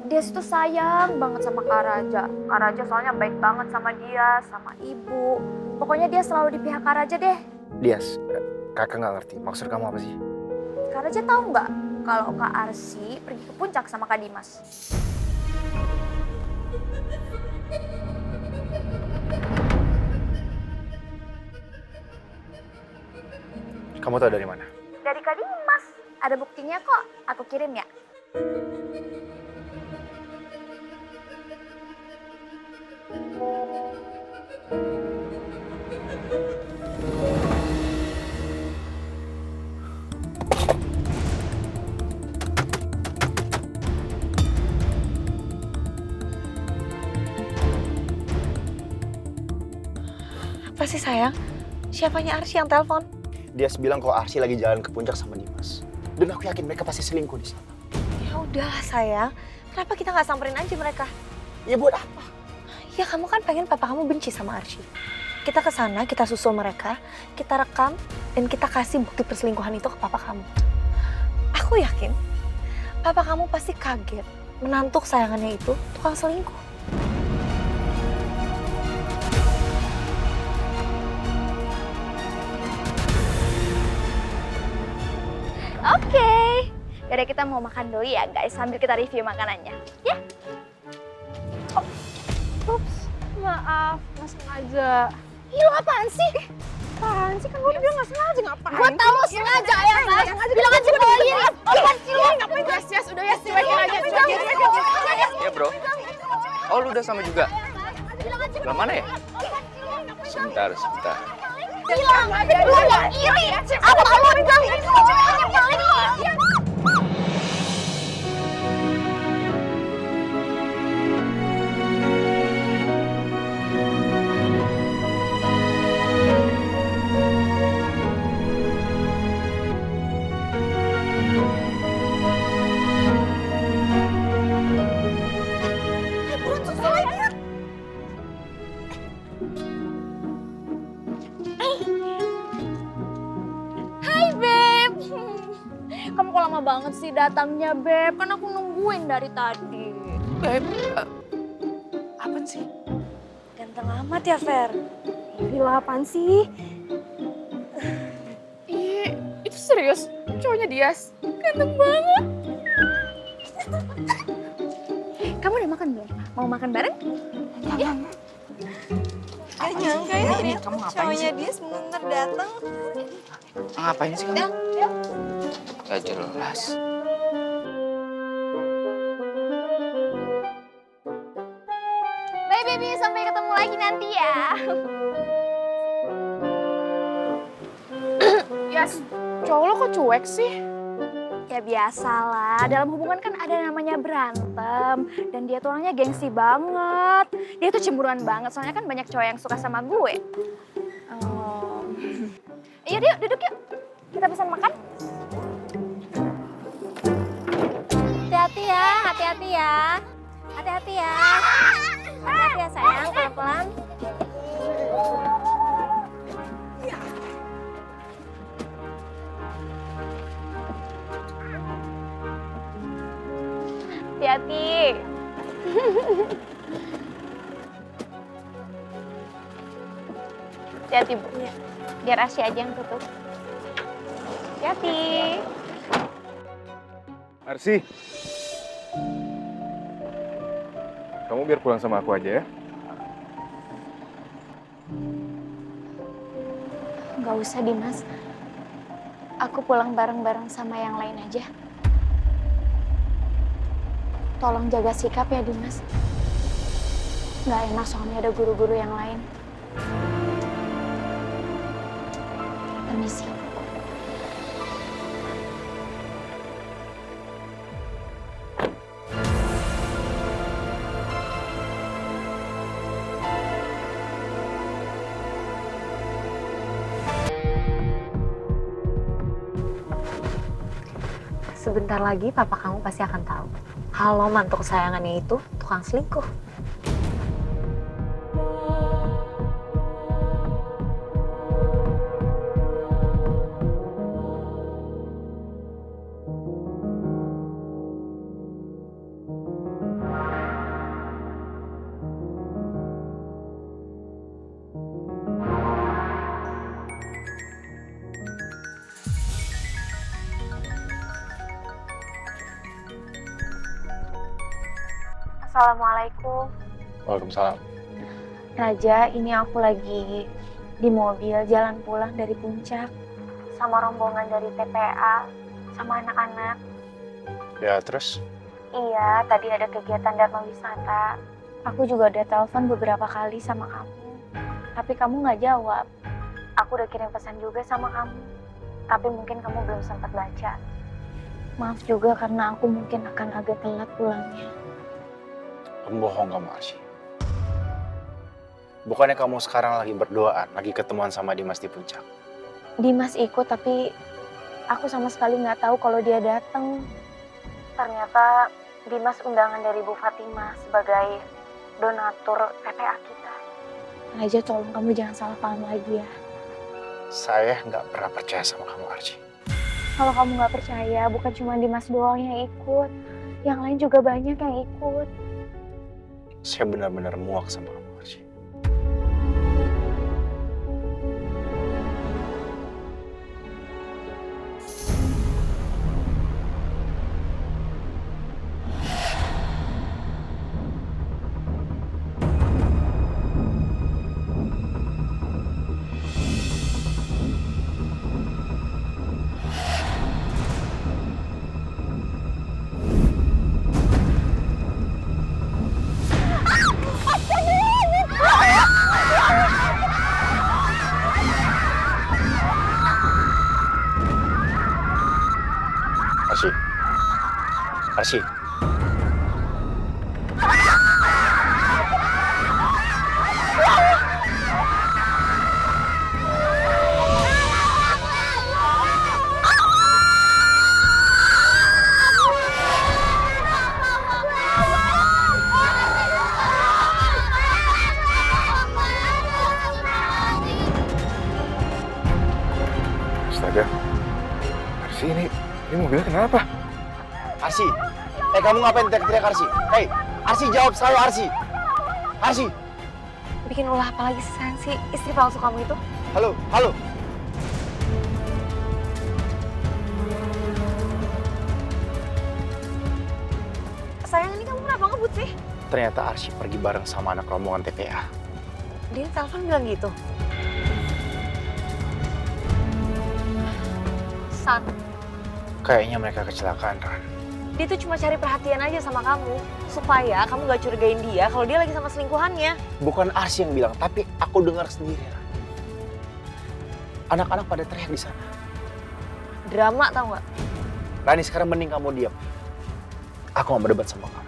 Dia tuh sayang banget sama Kak Raja. Kak Raja soalnya baik banget sama dia, sama ibu. Pokoknya dia selalu di pihak Kak Raja deh. Dias, kakak nggak ngerti. Maksud kamu apa sih? Kak Raja tahu nggak kalau Kak Arsy pergi ke puncak sama Kak Dimas? Kamu tahu dari mana? Dari Kak Dimas. Ada buktinya kok. Aku kirim ya. Apa sih sayang? Siapanya Arsy yang telepon? Dias bilang kalau Arsy lagi jalan ke puncak sama Dimas. Dan aku yakin mereka pasti selingkuh di sana. Ya udahlah sayang, kenapa kita nggak samperin aja mereka? Ya buat apa? Ya kamu kan pengen papa kamu benci sama Arsy. Kita ke sana, kita susul mereka, kita rekam, dan kita kasih bukti perselingkuhan itu ke papa kamu. Aku yakin, papa kamu pasti kaget menantu kesayangannya itu tukang selingkuh. Oke. Yaudah kita mau makan dulu ya guys, sambil kita review makanannya. Ya? Ups, maaf, nggak sengaja. Ih, lo apaan sih? Apaan sih? Kan gue bilang nggak sengaja, ngapain? Gue tau lo sengaja ya kan? Bilang aja kalau ini. Apaan sih lo? Ngapain? Yes, udah ya, cuekin aja, cuekin. Ya bro. Oh lu udah sama juga? Sebelah mana ya? Sebentar. Bilang aja gue gak iri. Apa lo bilang? Kamu kok lama banget sih datangnya, Beb? Kan aku nungguin dari tadi. Beb, apaan sih? Ganteng amat ya, Fer. Gila, apaan sih? Ih, itu serius? Cowoknya Dias? Ganteng banget. Kamu udah makan belum? Mau makan bareng? Gak nyangka ya, Ini kamu ngapain sih? dia sebentar datang. Ngapain sih kamu? Gak jelas. Bye baby, sampai ketemu lagi nanti ya. Yes, cowok lo kok cuek sih? Ya biasalah, dalam hubungan kan ada namanya berantem. Dan dia tuh orangnya gengsi banget. Dia tuh cemburuan banget, soalnya kan banyak cowok yang suka sama gue. Yuk, duduk yuk. Kita pesan makan. Hati-hati ya, hati-hati ya. Hati-hati ya. Hati-hati ya sayang, pelan-pelan. Hati-hati. Hati-hati, Bu. Biar Arsy aja yang tutup. Hati-hati. Arsy, kamu biar pulang sama aku aja ya. Nggak usah, Dimas. Aku pulang bareng-bareng sama yang lain aja. Tolong jaga sikap ya, Dimas. Nggak enak soalnya ada guru-guru yang lain. Permisi. Sebentar lagi papa kamu pasti akan tahu. Kalau mantu kesayangannya itu tukang selingkuh. Assalamualaikum. Waalaikumsalam. Raja, ini aku lagi di mobil jalan pulang dari puncak sama rombongan dari TPA sama anak-anak. Ya terus? Iya, tadi ada kegiatan Dharma Wisata. Aku juga udah telepon beberapa kali sama kamu, tapi kamu nggak jawab. Aku udah kirim pesan juga sama kamu, tapi mungkin kamu belum sempat baca. Maaf juga karena aku mungkin akan agak telat pulangnya. Pembohong kamu, Arsy. Bukannya kamu sekarang lagi berduaan, lagi ketemuan sama Dimas di puncak? Dimas ikut, tapi aku sama sekali nggak tahu kalau dia datang. Ternyata Dimas undangan dari Bu Fatima sebagai donatur PPA kita. Raja, tolong kamu jangan salah paham lagi ya. Saya nggak pernah percaya sama kamu, Arsy. Kalau kamu nggak percaya, bukan cuma Dimas doang yang ikut. Yang lain juga banyak yang ikut. Saya benar-benar muak sama kamu, Arsy. Arsy. Arsy. Astaga. Arsy, ini mobilnya kenapa? Arsy. Kamu ngapain teriak-teriak, Arsy? Hei, Arsy jawab saya, Arsy. Arsy. Bikin ulah apa lagi sih, Sayang, si istri palsu kamu itu? Halo, halo. Sayang, ini kamu kenapa ngebut sih? Ternyata Arsy pergi bareng sama anak rombongan TPA. Dia telepon bilang gitu. San, Kayaknya mereka kecelakaan, Ran. dia tuh cuma cari perhatian aja sama kamu. Supaya kamu gak curigain dia kalau dia lagi sama selingkuhannya. Bukan Arsy yang bilang, tapi aku dengar sendiri, Ran. Anak-anak pada teriak di sana. Drama tau gak? Rani, sekarang mending kamu diam. Aku mau berdebat sama kamu.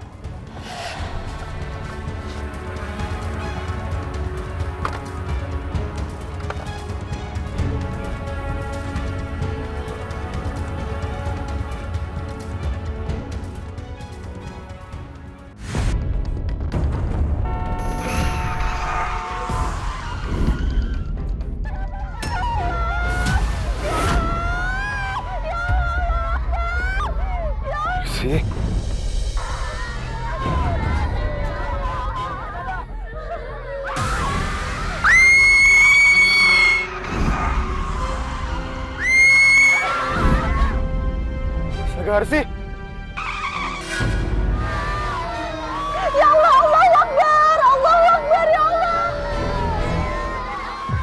Arsy. Astaga, Arsy.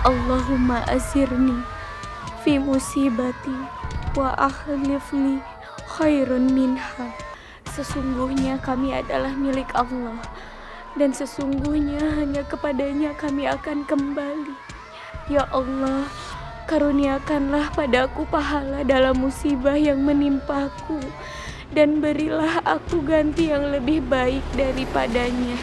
Allahumma azirni fi musibati wa akhlifli khairun minha. Sesungguhnya kami adalah milik Allah dan sesungguhnya hanya kepadanya kami akan kembali. Ya Allah, karuniakanlah padaku pahala dalam musibah yang menimpaku dan berilah aku ganti yang lebih baik daripadanya.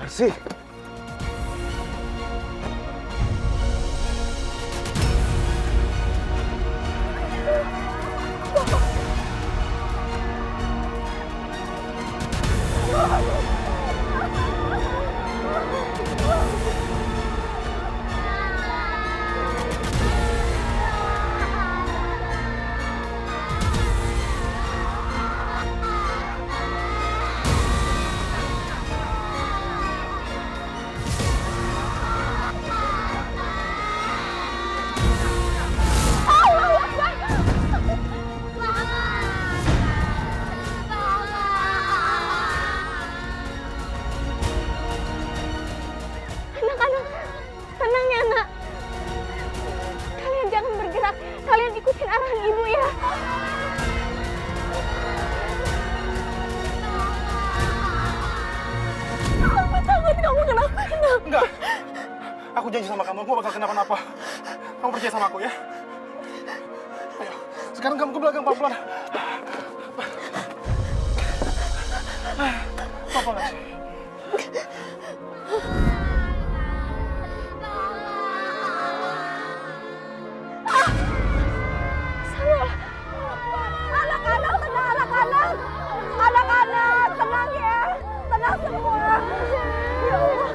Arsy. kenapa-napa. Kamu percaya sama aku ya? Ayo, sekarang kamu ke belakang pelan-pelan. Pelan-pelan Arsy. Anak-anak, tenang anak-anak. Anak-anak, tenang ya. Tenang semua. Ya Allah.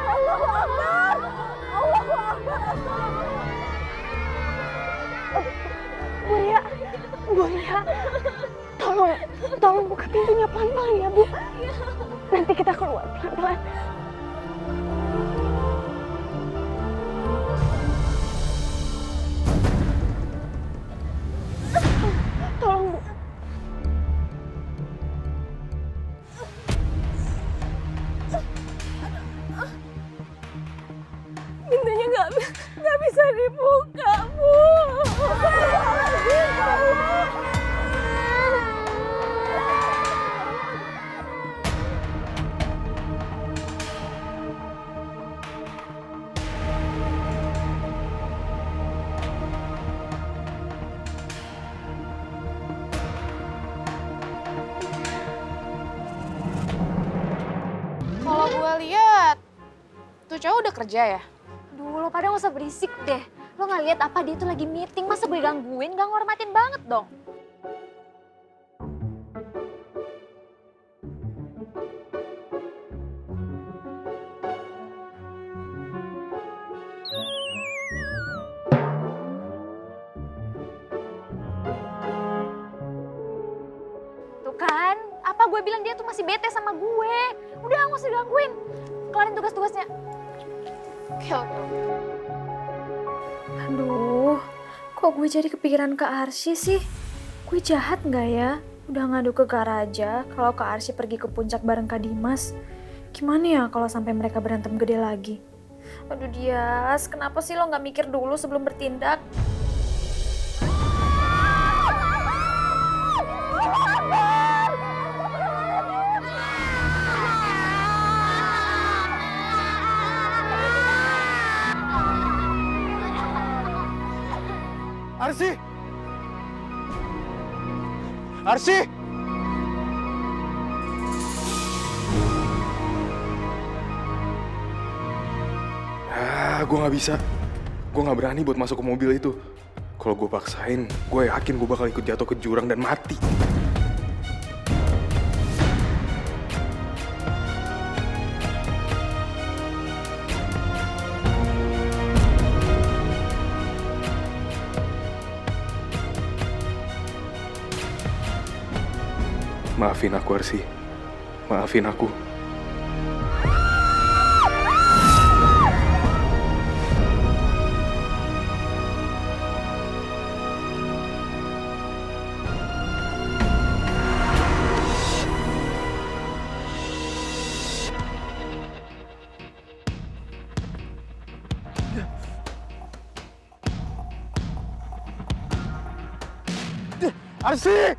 Allahu Akbar. Allahu Akbar. Bu Ria, tolong buka pintunya pelan-pelan ya Bu. Nanti kita keluar pelan-pelan. Tolong Bu. Pintunya nggak bisa dibuka Bu. Kalau gue lihat, tuh cowok udah kerja ya? Duh, lo pada nggak usah berisik deh. Lo nggak lihat apa dia tuh lagi meeting, masa gue gangguin? Gak ngormatin banget dong. Tuh kan, apa gue bilang dia tuh masih bete sama gue. Udah nggak usah gangguin. Kelarin tugas-tugasnya. Oke. Aduh, kok gue jadi kepikiran ke Arsy sih? Gue jahat nggak ya? Udah ngadu ke Kak Raja kalau Kak Arsy pergi ke puncak bareng Kak Dimas. Gimana ya kalau sampai mereka berantem gede lagi? Aduh Dias, kenapa sih lo nggak mikir dulu sebelum bertindak? Arsy! Arsy! Gue nggak bisa. Gue nggak berani buat masuk ke mobil itu. Kalau gue paksain, gue yakin gue bakal ikut jatuh ke jurang dan mati. Maafin aku, Arsy. Maafin aku. Arsy!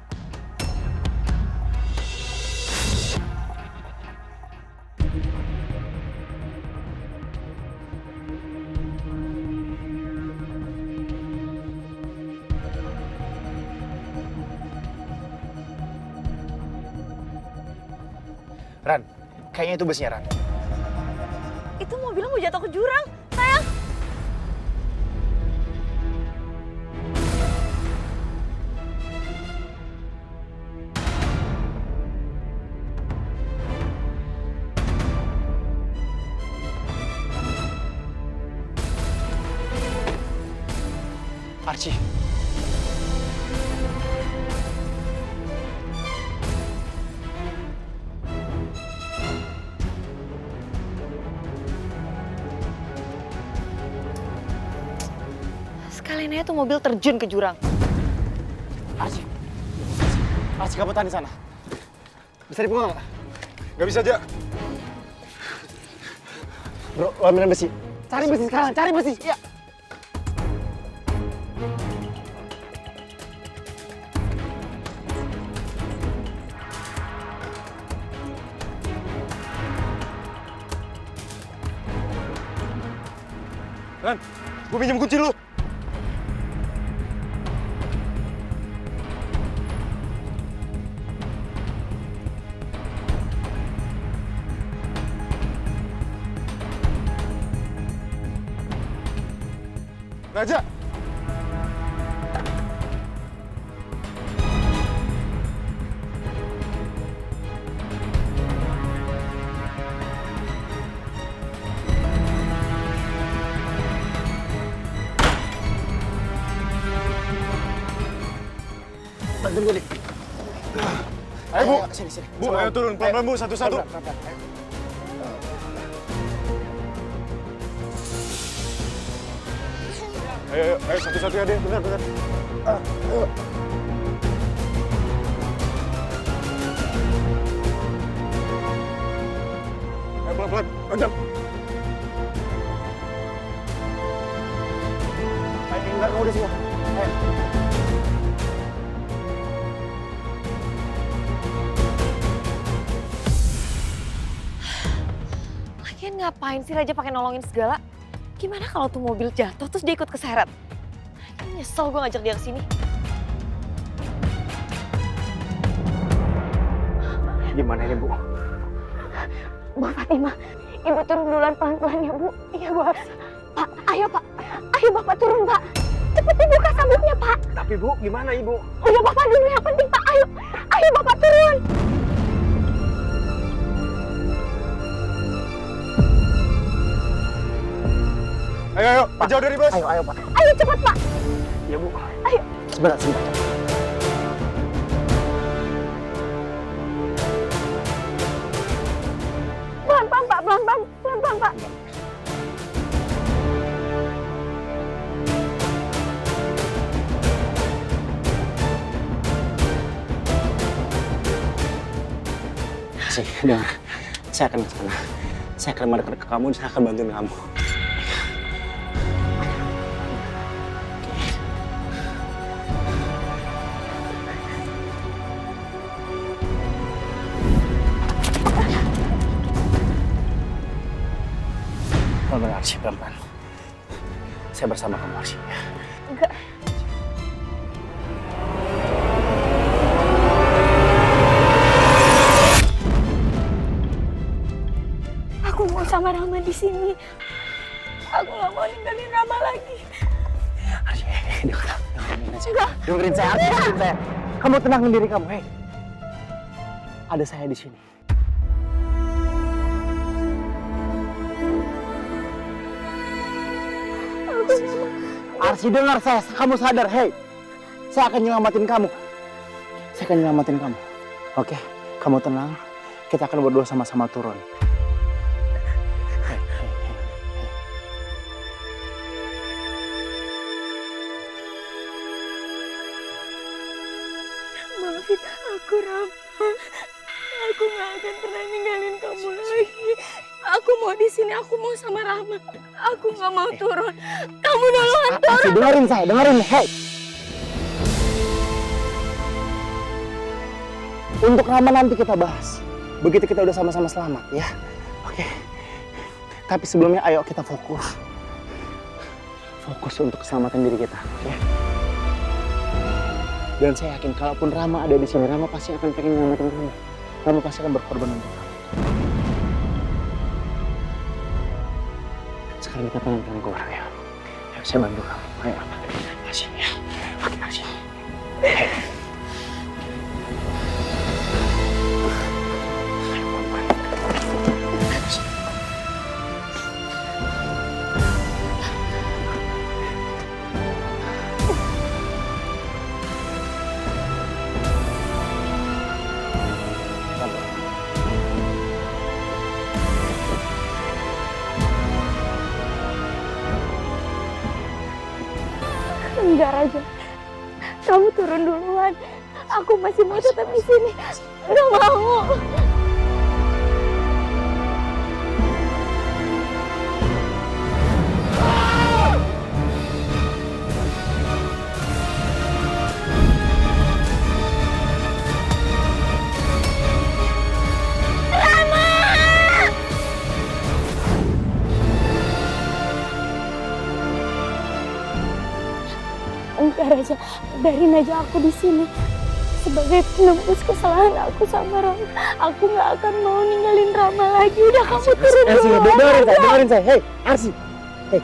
Ran, kayaknya itu busnya, Ran. Itu mobilnya mau jatuh ke jurang, sayang. Arsy. Sekalian aja tuh mobil terjun ke jurang. Arsy. Arsy, kamu tahan di sana. Bisa dipegang nggak? Nggak bisa aja. Bro, lo ambilin besi. Cari besi sekarang, cari besi. Ya. Ran, gue pinjam kunci lu. Raja! Bantuin gue, Dik. Ayo, Bu. Sini, sini. Bu, ayo turun. Pelan-pelan, Bu. Satu-satu. Ayo, satu-satu ya, deh. Benar, benar. Ayo. Ayo, pelan-pelan. Kencang. Ayo, tinggal kamu di sini. Ayo. Lagian ngapain sih Raja pakai nolongin segala? Gimana kalau tuh mobil jatuh terus dia ikut keseret? Nyesel gue ngajak dia ke sini. Gimana ini, Bu? Bu Fatima, Ibu turun duluan pelan-pelan ya, Bu. Iya, Bu harus. Pak, ayo Pak. Ayo Bapak turun, Pak. Cepet dibuka sabuknya, Pak. Tapi, Bu, gimana, Ibu? Udah Bapak dulu yang penting, Pak. Ayo. Ayo Bapak turun. Ayo, jauh dari bos. Ayo, Pak. Ayo cepet, Pak. Ya, Bu. Ayo. Sebentar, sebentar. Pelan-pelan, Pak. Pelan-pelan. Pelan-pelan, Pak. Sih, dengar. Saya akan ke sana. Saya akan mendekat ke kamu dan saya akan bantuin kamu. Pelan-pelan, Arsy, pelan-pelan. Saya bersama kamu, Arsy. Enggak. Aku mau sama Rama di sini. Aku nggak mau ninggalin Rama lagi. Arsy, dengerin saya. Dengerin saya. Kamu tenangin diri kamu, hei. Ada saya di sini. Arsy, dengar saya. Kamu sadar, hei. Saya akan nyelamatin kamu. Saya akan nyelamatin kamu. Oke, kamu tenang. Kita akan berdua sama-sama turun. Hei, hei, hei, hei. Maafin aku, Ram. Aku nggak akan pernah ninggalin kamu lagi. Aku mau di sini. Aku mau sama Rama. Aku nggak mau turun. Kamu duluan turun. Arsy, dengerin saya. Dengerin, hei. Untuk Rama nanti kita bahas. Begitu kita udah sama-sama selamat, ya. Oke. Tapi sebelumnya ayo kita fokus. Fokus untuk keselamatan diri kita, oke? Dan saya yakin kalaupun Rama ada di sini, Rama pasti akan pengen nyelamatin kamu. Rama pasti akan berkorban untuk kamu. Sekarang kita pelan-pelan keluar, ya. Ayo, saya bantu kamu. Ayo, Arsy, ya. Oke, Arsy. Hei. Enggak, Raja. Kamu turun duluan. Aku masih mau tetap di sini. Nggak mau. Tolong Kak Raja, biarin aja aku di sini. Sebagai penembus kesalahan aku sama Rama, aku nggak akan mau ninggalin Rama lagi. Udah kamu turun Arsi, dulu. dengerin saya. Hei, Arsi. Hei,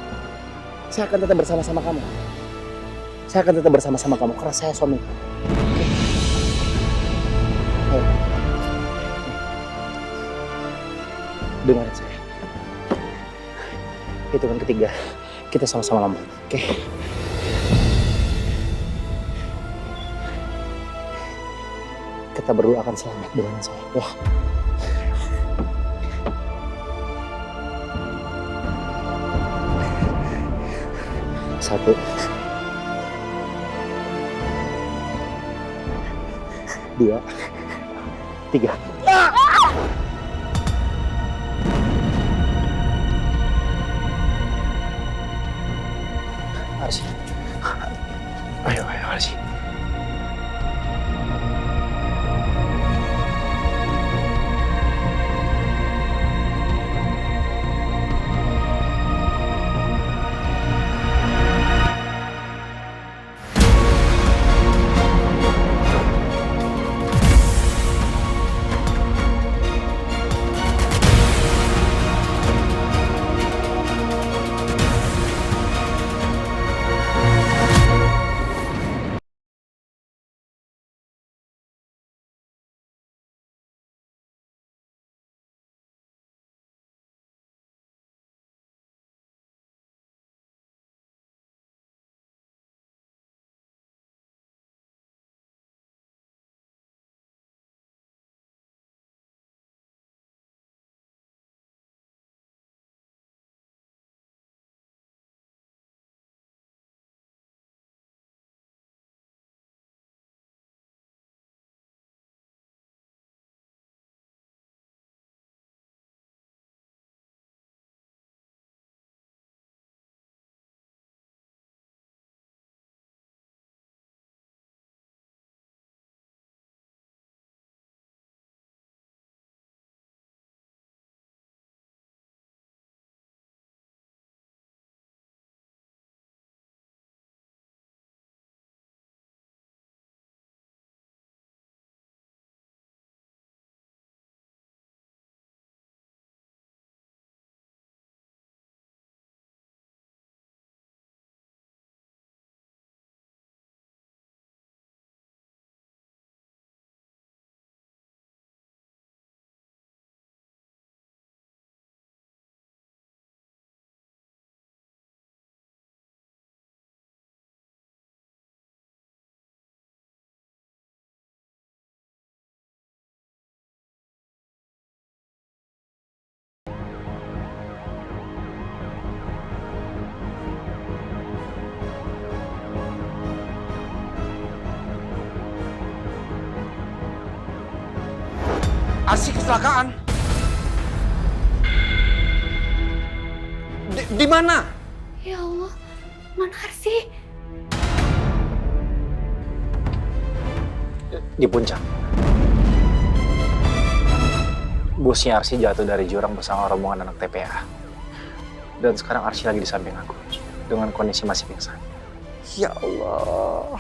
saya akan tetap bersama-sama kamu. Saya akan tetap bersama-sama kamu karena saya suami kamu. Oke? Hei. Dengerin saya. Hitungan ketiga, kita sama-sama lompat. Oke? Kita berdua akan selamat dengan saya. Ya. Satu, dua, tiga. Arsi, ayo Arsi. Arsi kecelakaan. Di mana? Ya Allah, mana Arsi? Di puncak. Bosnya Arsi jatuh dari jurang bersama rombongan anak TPA. Dan sekarang Arsi lagi di samping aku dengan kondisi masih pingsan. Ya Allah.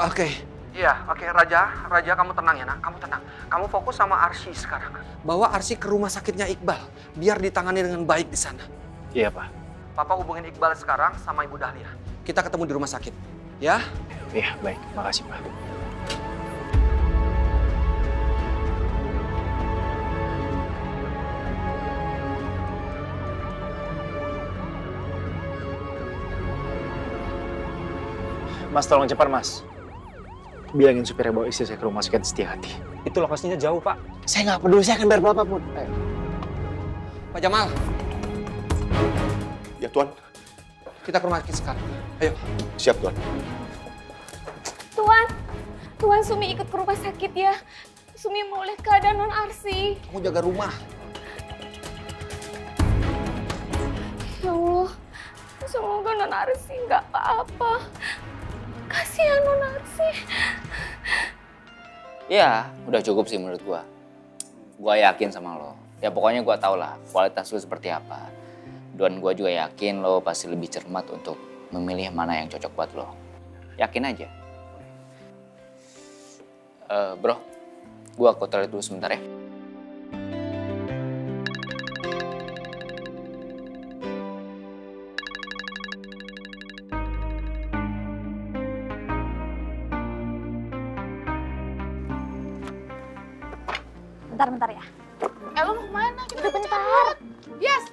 Oke. Iya, oke. Raja kamu tenang ya nak, kamu tenang. Kamu fokus sama Arsi sekarang. Bawa Arsi ke rumah sakitnya Iqbal, biar ditangani dengan baik di sana. Iya, Pak. Papa hubungin Iqbal sekarang sama Ibu Dahlia. Kita ketemu di rumah sakit, ya? Iya, baik. Makasih, Pak. Mas, tolong cepat, Mas. Bilangin supirnya bawa istri saya ke rumah sakit Setiahati. Itu lokasinya jauh, Pak. Saya nggak peduli, saya akan bayar berapapun. Ayo. Pak Jamal, Ya, Tuan. kita ke rumah sakit sekarang. Ayo. Siap, Tuan. Tuan Sumi ikut ke rumah sakit ya. Sumi mau lihat keadaan Non Arsi. Kamu jaga rumah. Ya Allah, semoga Non Arsi nggak apa-apa. Kasihan Non Arsi. Ya, udah cukup sih menurut gua. Gua yakin sama lo. Ya pokoknya gua tau lah kualitas lo seperti apa. Dan gua juga yakin lo pasti lebih cermat untuk memilih mana yang cocok buat lo. Yakin aja. Bro, gua ke toilet dulu sebentar ya. Bentar ya. Lo mau kemana? Kita Bentar. Yes.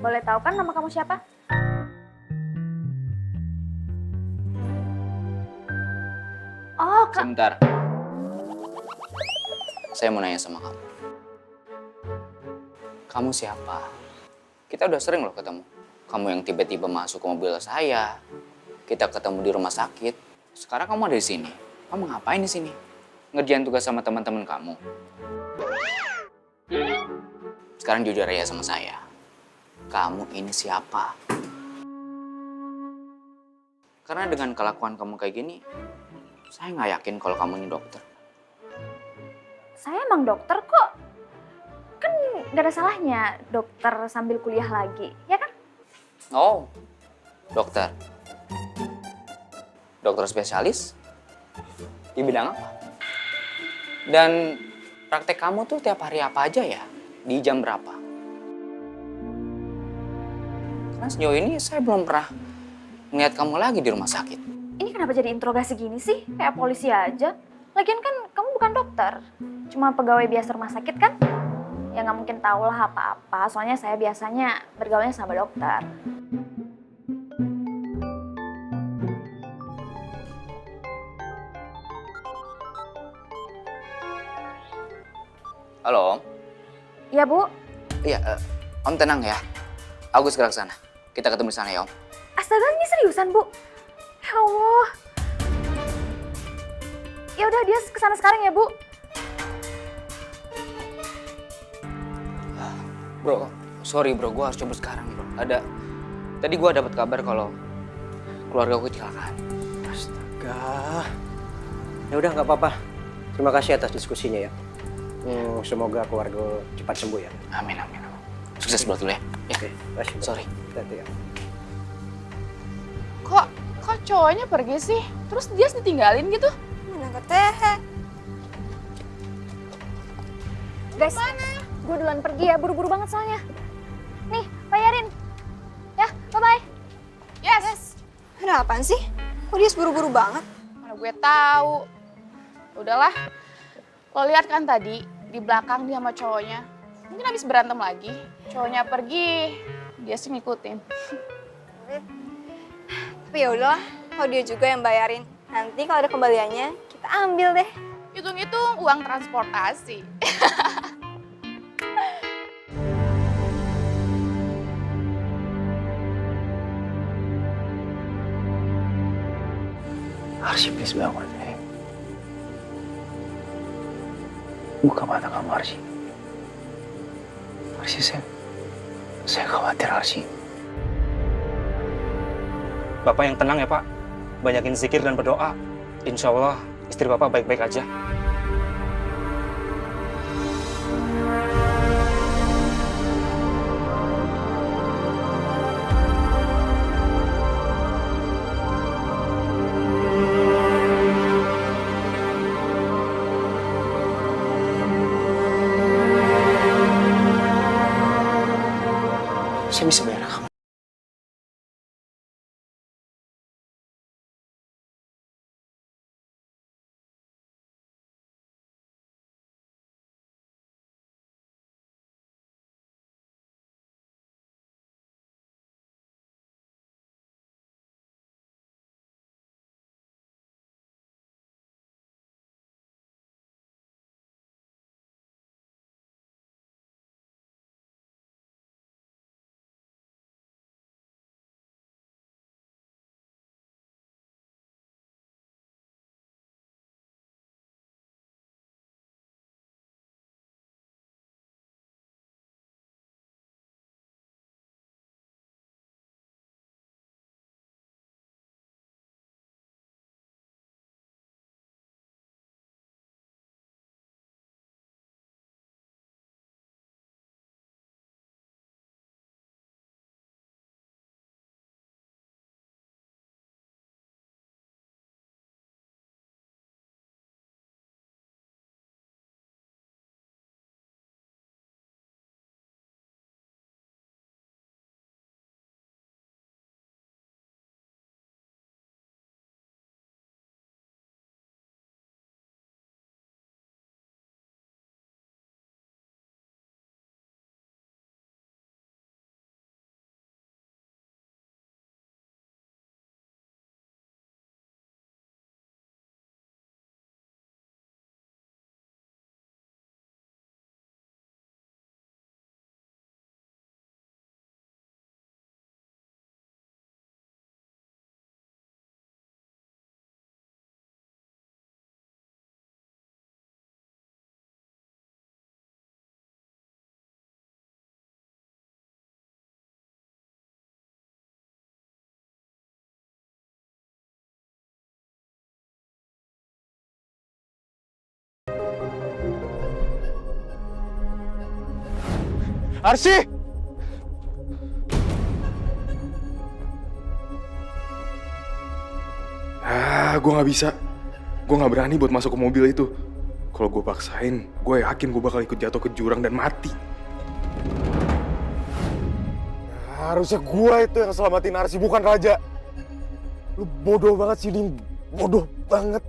Boleh tahu kan nama kamu siapa? Oh, Kak. Sebentar. Saya mau nanya sama kamu. Kamu siapa? Kita udah sering loh ketemu. Kamu yang tiba-tiba masuk ke mobil saya. Kita ketemu di rumah sakit. Sekarang kamu ada di sini. Kamu ngapain di sini? Ngerjain tugas sama teman-teman kamu. Sekarang jujur aja sama saya. Kamu ini siapa? Karena dengan kelakuan kamu kayak gini, saya nggak yakin kalau kamu ini dokter. Saya emang dokter kok. Kan gak ada salahnya dokter sambil kuliah lagi, ya kan? Oh, dokter. Dokter spesialis? Di bidang apa? Dan praktek kamu tuh tiap hari apa aja ya? Di jam berapa? Karena sejauh ini saya belum pernah ngeliat kamu lagi di rumah sakit. Ini kenapa jadi interogasi gini sih? Kayak polisi aja. Lagian kan kamu bukan dokter. Cuma pegawai biasa rumah sakit kan? Ya nggak mungkin tahu lah apa-apa. Soalnya saya biasanya bergaulnya sama dokter. Halo, Om. Iya, Bu. Iya, Om tenang ya. Aku segera ke sana. Kita ketemu di sana ya, Om. Astaga, ini seriusan, Bu? Ya Allah. Ya udah, dia kesana sekarang ya, Bu. Bro, sorry bro, gue harus cabut sekarang bro. Tadi gue dapat kabar kalau keluarga gue kecelakaan. Astaga. Ya udah nggak apa-apa. Terima kasih atas diskusinya ya. Semoga keluarga cepat sembuh ya. Amin, amin. Sukses buat lu ya. Oke, kasih. Sorry. Hati-hati ya. Kok cowoknya pergi sih? Terus dia ditinggalin gitu? Mana ke teh? Guys, gue duluan pergi ya. Buru-buru banget soalnya. Nih, bayarin. Ya, bye-bye. Yes. Ada apaan sih? Kok dia buru-buru banget? Mana gue tahu. Udahlah. Lo lihat kan tadi di belakang dia sama cowoknya. Mungkin habis berantem lagi. Cowoknya pergi, dia sih ngikutin. Tapi ya udahlah, kalau dia juga yang bayarin. Nanti kalau ada kembaliannya, kita ambil deh. Hitung-hitung uang transportasi. Arsy, please bangun. Buka mata kamu, Arsy. Arsy, saya khawatir, Arsy. Bapak yang tenang ya Pak. Banyakin zikir dan berdoa. Insya Allah istri Bapak baik-baik aja. Saya bisa bayar kamu. Arsy! Gue nggak bisa. Gue nggak berani buat masuk ke mobil itu. Kalau gue paksain, gue yakin gue bakal ikut jatuh ke jurang dan mati. Harusnya gue itu yang selamatin Arsy, bukan Raja. Lu bodoh banget sih, Din. Bodoh banget.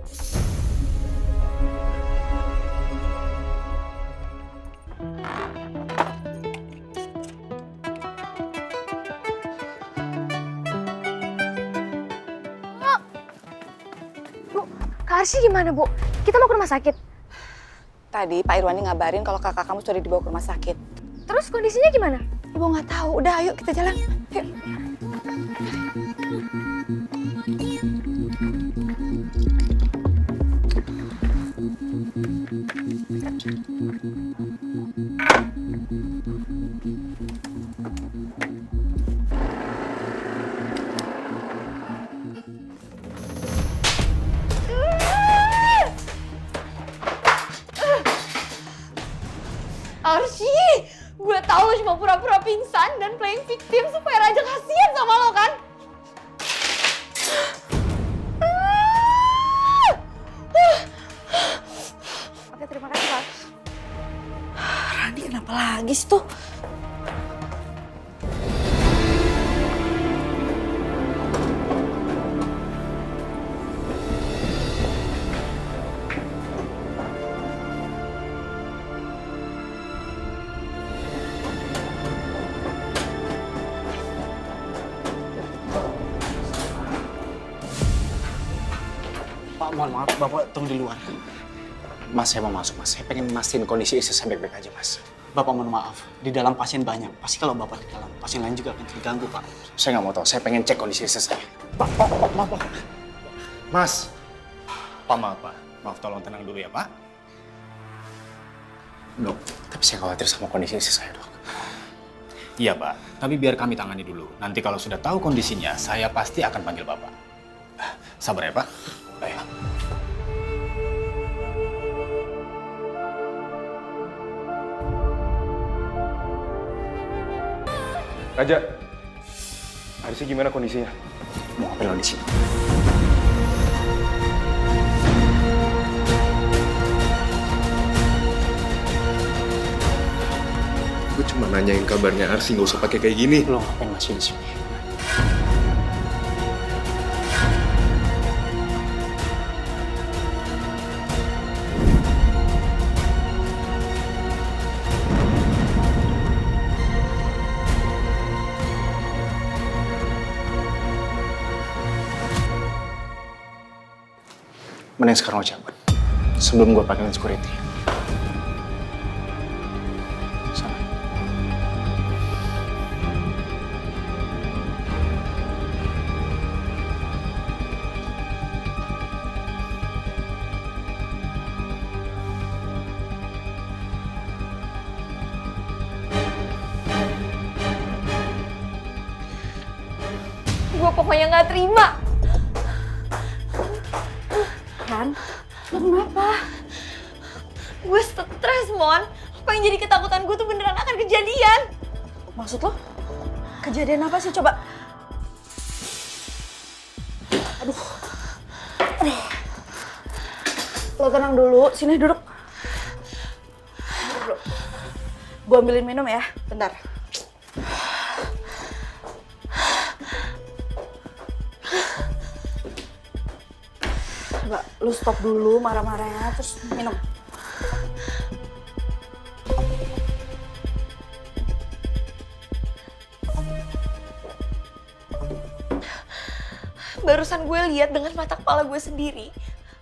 Kak Arsy gimana, Bu? Kita mau ke rumah sakit. Tadi Pak Irwandi ngabarin kalau kakak kamu sudah dibawa ke rumah sakit. Terus kondisinya gimana? Ibu nggak tahu. Udah, ayo kita jalan. Yuk. Arsy, gue tahu lo cuma pura-pura pingsan dan playing victim supaya Raja kasihan sama lo kan? Oke, terima kasih, Pak. Randi kenapa lagi sih tuh? Pak, mohon maaf, Bapak tunggu di luar. Mas, saya mau masuk, Mas. Saya pengen mastiin kondisi istri saya baik-baik aja, Mas. Bapak mohon maaf, di dalam pasien banyak. Pasti kalau Bapak di dalam, pasien lain juga akan terganggu, Pak. Saya nggak mau tahu, saya pengen cek kondisi istri saya. Pak, maaf, Pak. Mas. Pak, maaf, Pak. Maaf, tolong tenang dulu ya, Pak. Dok, tapi saya khawatir sama kondisi istri saya, Dok. Iya, Pak. Tapi biar kami tangani dulu. Nanti kalau sudah tahu kondisinya, saya pasti akan panggil Bapak. Sabar ya, Pak. Ayo. Raja, Arsy gimana kondisinya? Mau ngapain lo di sini? Gue cuma nanyain kabarnya Arsy, nggak usah pakai kayak gini. Lo ngapain masih di sini? Mending sekarang lo cabut. Sebelum gue panggilin security. Sana. Gue pokoknya nggak terima. Ran, lo kenapa? Gue stres, Mon. Apa yang jadi ketakutan gue tuh beneran akan kejadian. Maksud lo? Kejadian apa sih? Coba. Aduh. Lo tenang dulu. Sini duduk. Duduk. Gue ambilin minum ya. Bentar. Coba lu stop dulu marah-marahnya, terus minum. Barusan gue lihat dengan mata kepala gue sendiri,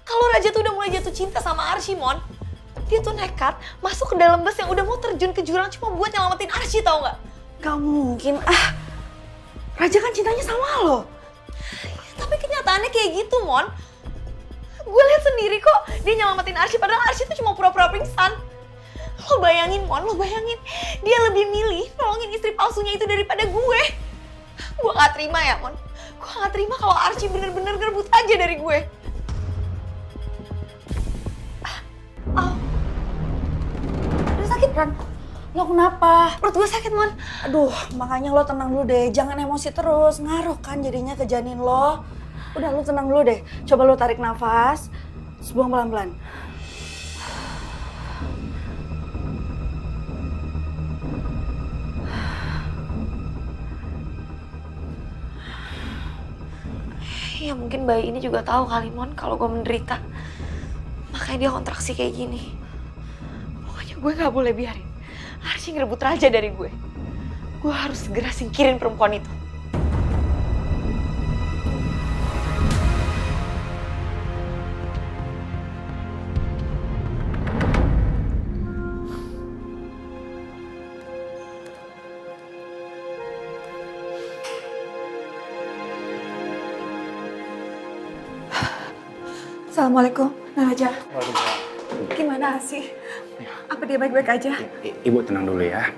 kalau Raja tuh udah mulai jatuh cinta sama Arsy, Mon. Dia tuh nekat masuk ke dalam bus yang udah mau terjun ke jurang cuma buat nyelamatin Arsy, tau nggak? Gak mungkin. Raja kan cintanya sama lo. Tapi kenyataannya kayak gitu, Mon. Gue lihat sendiri kok dia nyelamatin Arsy, padahal Arsy tuh cuma pura-pura pingsan. Lo bayangin, Mon, lo bayangin. Dia lebih milih nolongin istri palsunya itu daripada gue. Gue gak terima ya, Mon. Gue gak terima kalau Arsy bener-bener ngerebut aja dari gue. Udah sakit, Ran? Lo kenapa? Perut gue sakit, Mon. Aduh, makanya lo tenang dulu deh. Jangan emosi terus. Ngaruh kan jadinya ke janin lo. Udah, lo tenang dulu deh. Coba lo tarik nafas. Terus buang pelan-pelan. Ya mungkin bayi ini juga tahu kali, Mon, kalau gue menderita. Makanya dia kontraksi kayak gini. Pokoknya gue gak boleh biarin Archie ngerebut Raja dari gue. Gue harus segera singkirin perempuan itu. Assalamualaikum, Naraja. Gimana Arsi? Apa dia baik-baik aja? Ibu tenang dulu ya.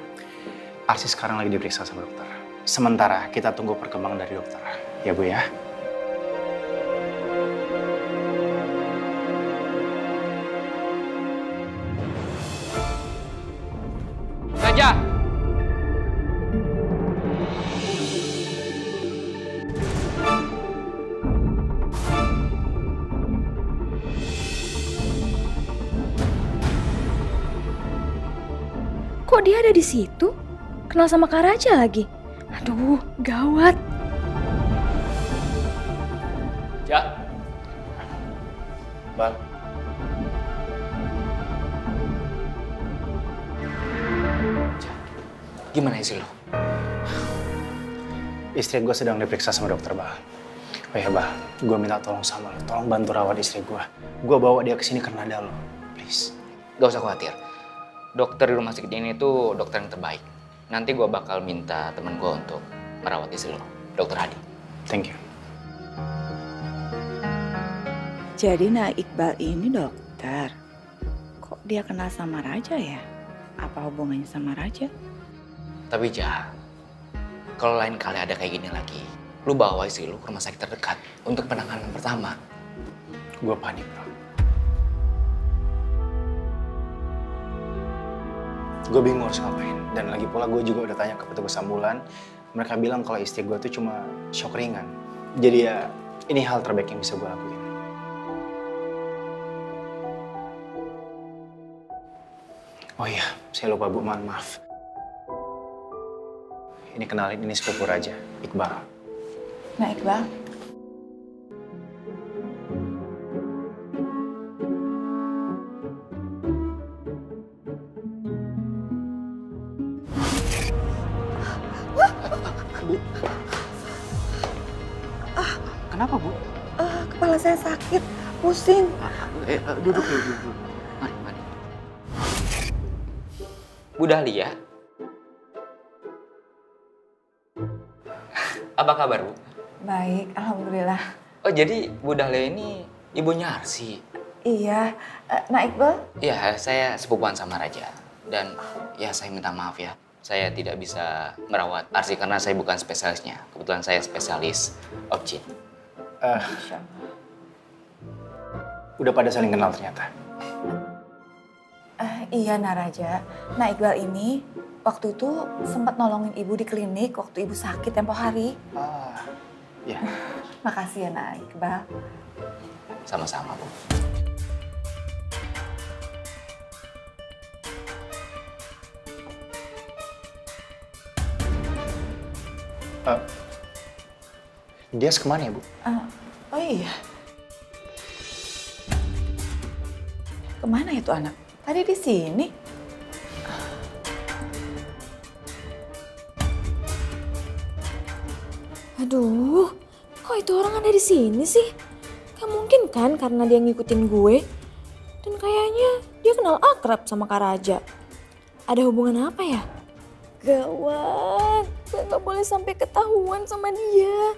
Arsi sekarang lagi diperiksa sama dokter. Sementara kita tunggu perkembangan dari dokter. Ya Bu ya. Raja! Kok dia ada di situ? Kenal sama Kak Raja lagi? Aduh, gawat. Ja. Bal. Gimana isi lo? Istri gue sedang diperiksa sama dokter, Bal. Oh ya, Bal. Gue minta tolong sama lo. Tolong bantu rawat istri gue. Gue bawa dia ke sini karena ada lo. Please. Gak usah khawatir. Dokter di rumah sakit ini tuh dokter yang terbaik. Nanti gue bakal minta temen gue untuk merawat istri lo, Dokter Hadi. Thank you. Jadi Nak Iqbal ini dokter. Kok dia kenal sama Raja ya? Apa hubungannya sama Raja? Tapi Ja, kalau lain kali ada kayak gini lagi, lu bawa istri lu ke rumah sakit terdekat untuk penanganan pertama. Gue panik, bro. Gue bingung harus ngapain. Dan lagi pula gue juga udah tanya ke petugas ambulan. Mereka bilang kalau istri gue tuh cuma shock ringan. Jadi ya, ini hal terbaik yang bisa gue lakuin. Oh iya, saya lupa Bu, mohon maaf. Ini kenalin, ini sepupu Raja, Iqbal. Nah Iqbal, Bu. Kenapa, Bu? Kepala saya sakit, pusing. Duduk dulu. Mari. Bu Dahlia. Apa kabar, Bu? baik, alhamdulillah. Oh, jadi Bu Dahlia ini ibunya Arsi? Iya, Nah Iqbal? Iya, saya sepupuan sama Raja. Dan ya saya minta maaf ya. Saya tidak bisa merawat Arsi karena saya bukan spesialisnya. Kebetulan saya spesialis objin. Udah pada saling kenal ternyata. Iya Naraja. Nah Iqbal ini waktu itu sempat nolongin ibu di klinik waktu ibu sakit tempo hari. Ya. Makasih ya Nah Iqbal. Sama-sama, Bu. Dia kemana ya, Bu? Oh iya. Kemana ya tuh anak? Tadi di sini. Aduh, kok itu orang ada di sini sih? Gak mungkin kan karena dia ngikutin gue. Dan kayaknya dia kenal akrab sama Kak Raja. Ada hubungan apa ya? Gawat, gue gak boleh sampai ketahuan sama dia.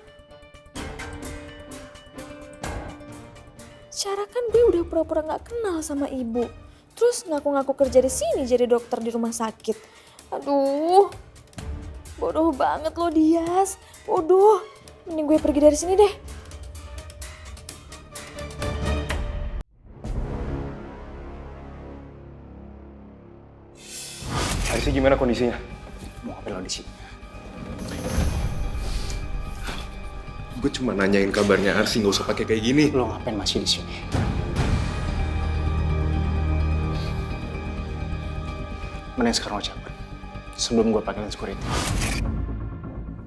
Secara kan gue udah pura-pura gak kenal sama ibu. Terus ngaku-ngaku kerja di sini jadi dokter di rumah sakit. Aduh, bodoh banget lo Dias. Bodoh, mending gue pergi dari sini deh. Arsy gimana kondisinya? Mau ngapain lo di sini? Gue cuma nanyain kabarnya Arsy, nggak usah pakai kayak gini. Lo ngapain masih di sini? Mending sekarang lo cabut. Sebelum gue panggilin security.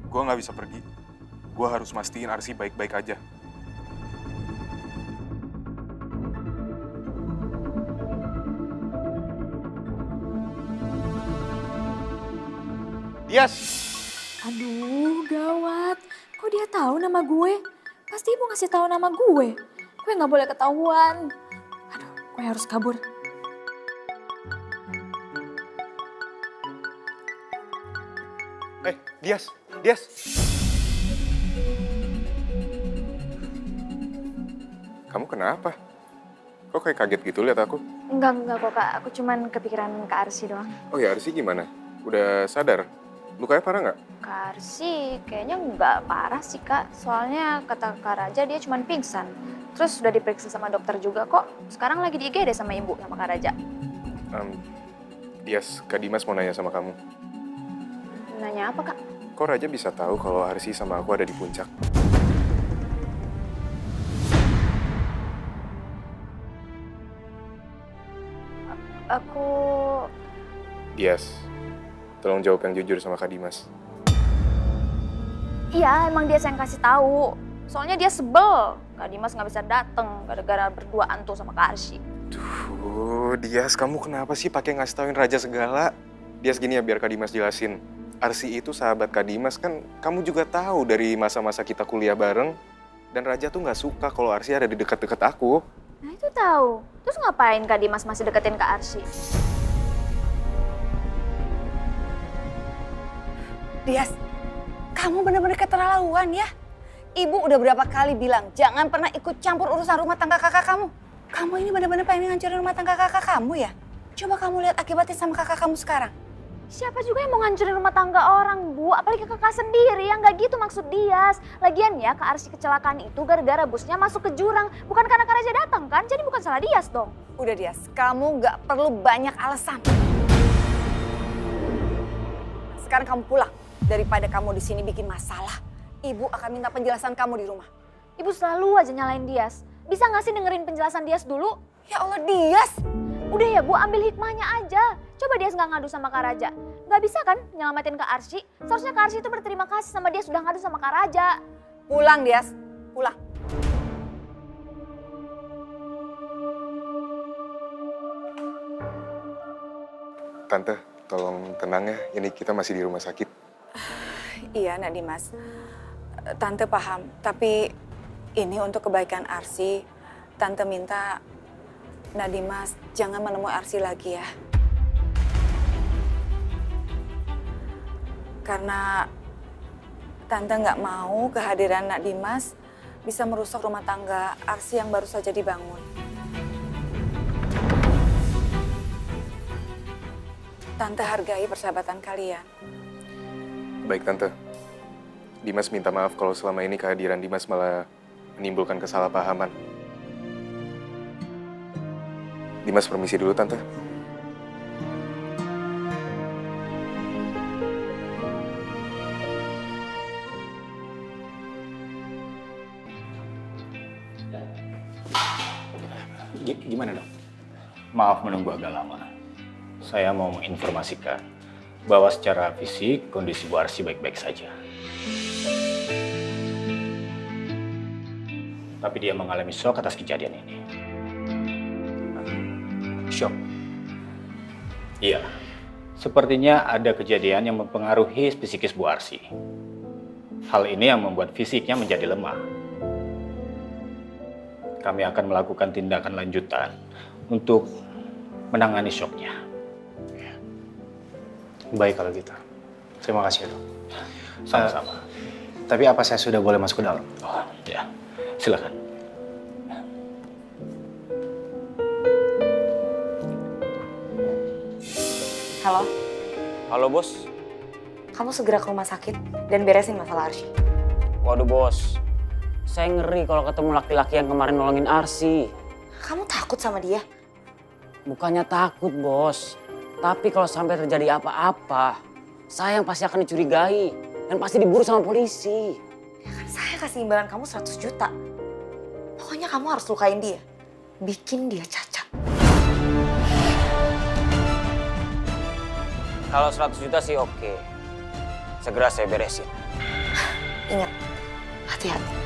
Gue nggak bisa pergi. Gue harus mastiin Arsy baik-baik aja. Dias! Aduh, gawat. Kok dia tahu nama gue? Pasti ibu ngasih tahu nama gue. Gue nggak boleh ketahuan. Aduh, gue harus kabur. Dias! Dias! Kamu kenapa? Kok kayak kaget gitu lihat aku? Enggak kok Kak, aku cuman kepikiran Kak Arsy doang. Oh ya, Arsy gimana? Udah sadar? Lukanya parah nggak? Kak Arsy kayaknya nggak parah sih Kak, soalnya kata Kak Raja dia cuman pingsan. Terus udah diperiksa sama dokter juga kok, sekarang lagi di IGD sama ibu sama Kak Raja. Dias, Kak Dimas mau nanya sama kamu. Nanya apa Kak? Kok Raja bisa tahu kalau Arsy sama aku ada di puncak? Aku... Dias, tolong jawab yang jujur sama Kak Dimas. Iya, emang dia yang kasih tahu. Soalnya dia sebel. Kak Dimas nggak bisa dateng gara-gara berduaan tuh sama Kak Arsy. Duh, Dias, kamu kenapa sih pakai ngasih tauin Raja segala? Dias, gini ya biar Kak Dimas jelasin. Arsy itu sahabat Kak Dimas, kan kamu juga tahu dari masa-masa kita kuliah bareng. Dan Raja tuh nggak suka kalau Arsy ada di dekat-dekat aku. Nah itu tahu. Terus ngapain Kak Dimas masih deketin Kak Arsy? Dias, kamu benar-benar keterlaluan ya. Ibu udah berapa kali bilang, jangan pernah ikut campur urusan rumah tangga kakak kamu. Kamu ini benar-benar pengen ngancurin rumah tangga kakak kamu ya? Coba kamu lihat akibatnya sama kakak kamu sekarang. Siapa juga yang mau ngancurin rumah tangga orang, Bu? Apalagi kakak sendiri, yang nggak gitu maksud Dias. Lagian ya, Kak Arsy kecelakaan itu gara-gara busnya masuk ke jurang. Bukan karena Kak Raja datang kan? Jadi bukan salah Dias dong. Udah Dias, kamu nggak perlu banyak alasan. Sekarang kamu pulang. Daripada kamu di sini bikin masalah, Ibu akan minta penjelasan kamu di rumah. Ibu selalu aja nyalain Dias. Bisa nggak sih dengerin penjelasan Dias dulu? Ya Allah, Dias! Udah ya Bu, ambil hikmahnya aja. Coba Dias nggak ngadu sama Kak Raja. Nggak bisa kan nyelamatin Kak Arsy? Seharusnya Kak Arsy itu berterima kasih sama dia sudah ngadu sama Kak Raja. Pulang, Dias. Pulang. Tante, tolong tenang ya, ini kita masih di rumah sakit. Iya, Nak Dimas. Tante paham, tapi ini untuk kebaikan Arsy. Tante minta Nak Dimas jangan menemui Arsy lagi ya. Karena Tante nggak mau kehadiran Nak Dimas bisa merusak rumah tangga Arsy yang baru saja dibangun. Tante hargai persahabatan kalian. Baik, Tante. Dimas minta maaf kalau selama ini kehadiran Dimas malah menimbulkan kesalahpahaman. Dimas permisi dulu, Tante. Gimana dok? Maaf menunggu agak lama. Saya mau menginformasikan bahwa secara fisik kondisi Bu Arsy baik-baik saja. Tapi dia mengalami shock atas kejadian ini. Shock? Iya. Sepertinya ada kejadian yang mempengaruhi psikis Bu Arsy. Hal ini yang membuat fisiknya menjadi lemah. Kami akan melakukan tindakan lanjutan untuk menangani shocknya. Baik kalau gitu. Terima kasih dok. Sama-sama. Tapi apa saya sudah boleh masuk ke dalam? Oh, ya. Silakan. Halo, Halo bos. kamu segera ke rumah sakit dan beresin masalah Arsy. Waduh bos. Saya ngeri kalau ketemu laki-laki yang kemarin nolongin Arsy. Kamu takut sama dia? Bukannya takut bos. Tapi kalau sampai terjadi apa-apa, saya yang pasti akan dicurigai dan pasti diburu sama polisi. Ya kan saya kasih imbalan kamu 100 juta. Pokoknya kamu harus lukain dia. Bikin dia cacat. Kalau 100 juta sih oke. Segera saya beresin. Ingat, hati-hati.